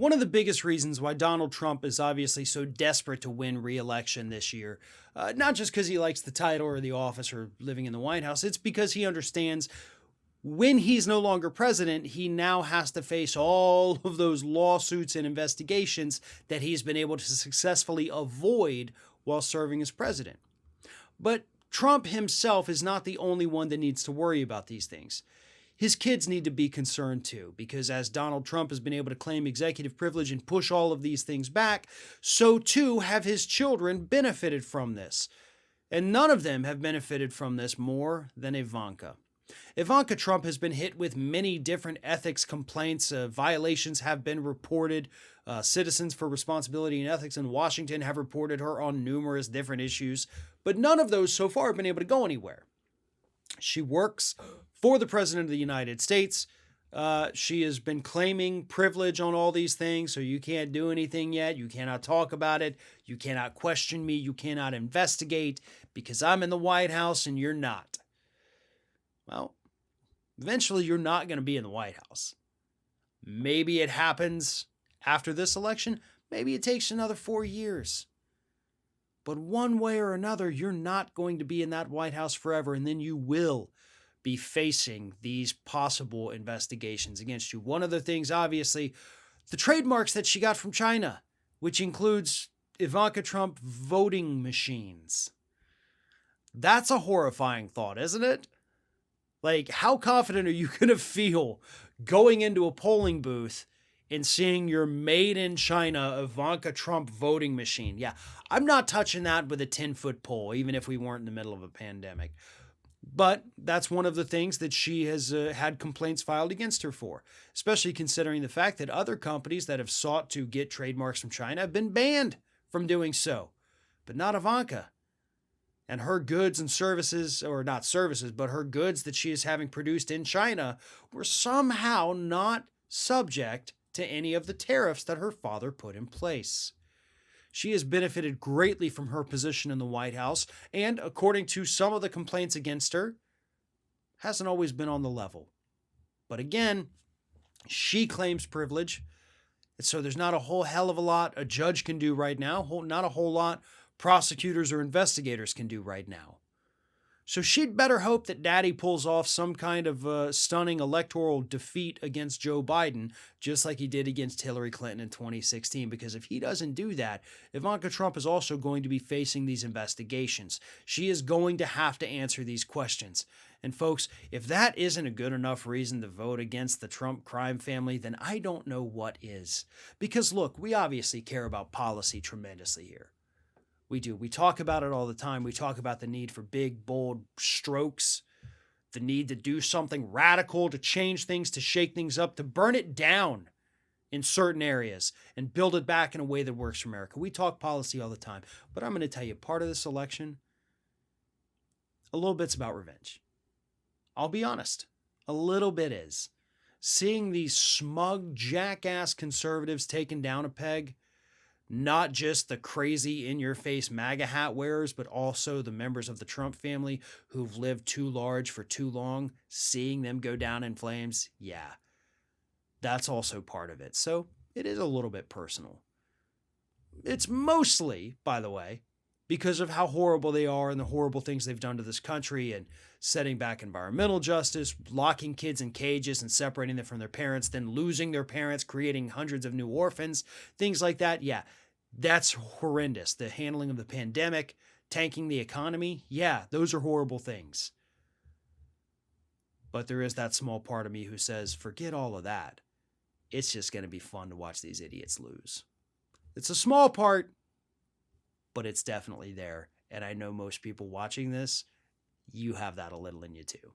One of the biggest reasons why Donald Trump is obviously so desperate to win re-election this year, not just because he likes the title or the office or living in the White House, it's because he understands when he's no longer president, he now has to face all of those lawsuits and investigations that he's been able to successfully avoid while serving as president. But Trump himself is not the only one that needs to worry about these things. His kids need to be concerned too, because as Donald Trump has been able to claim executive privilege and push all of these things back, so too have his children benefited from this. And none of them have benefited from this more than Ivanka. Ivanka Trump has been hit with many different ethics complaints. Violations have been reported. Citizens for Responsibility and Ethics in Washington have reported her on numerous different issues, but none of those so far have been able to go anywhere. She works for the President of the United States. She has been claiming privilege on all these things, so you can't do anything yet. You cannot talk about it. You cannot question me. You cannot investigate because I'm in the White House and you're not. Well, eventually you're not going to be in the White House. Maybe it happens after this election. Maybe it takes another 4 years. But one way or another, you're not going to be in that White House forever, and then you will be facing these possible investigations against you. One of the things, obviously, the trademarks that she got from China, which includes Ivanka Trump voting machines. That's a horrifying thought, isn't it? Like, how confident are you going to feel going into a polling booth and seeing your made in China Ivanka Trump voting machine? Yeah, I'm not touching that with a 10-foot pole, even if we weren't in the middle of a pandemic. But that's one of the things that she has had complaints filed against her for, especially considering the fact that other companies that have sought to get trademarks from China have been banned from doing so, but not Ivanka. And her goods and services, or not services, but her goods that she is having produced in China were somehow not subject to any of the tariffs that her father put in place. She has benefited greatly from her position in the White House, and according to some of the complaints against her, hasn't always been on the level. But again, she claims privilege, and so there's not a whole hell of a lot a judge can do right now, not a whole lot prosecutors or investigators can do right now. So she'd better hope that Daddy pulls off some kind of stunning electoral defeat against Joe Biden, just like he did against Hillary Clinton in 2016, because if he doesn't do that, Ivanka Trump is also going to be facing these investigations. She is going to have to answer these questions. And folks, if that isn't a good enough reason to vote against the Trump crime family, then I don't know what is. Because look, we obviously care about policy tremendously here. We do. We talk about it all the time. We talk about the need for big, bold strokes, the need to do something radical, to change things, to shake things up, to burn it down in certain areas and build it back in a way that works for America. We talk policy all the time. But I'm going to tell you, part of this election, a little bit's about revenge. I'll be honest. A little bit is. Seeing these smug, jackass conservatives taken down a peg, not just the crazy in-your-face MAGA hat wearers, but also the members of the Trump family who've lived too large for too long, seeing them go down in flames, yeah, that's also part of it. So it is a little bit personal. It's mostly, by the way, because of how horrible they are and the horrible things they've done to this country and setting back environmental justice, locking kids in cages and separating them from their parents, then losing their parents, creating hundreds of new orphans, things like that. Yeah, that's horrendous. The handling of the pandemic, tanking the economy. Yeah, those are horrible things. But there is that small part of me who says, forget all of that. It's just going to be fun to watch these idiots lose. It's a small part, but it's definitely there. And I know most people watching this, you have that a little in you too.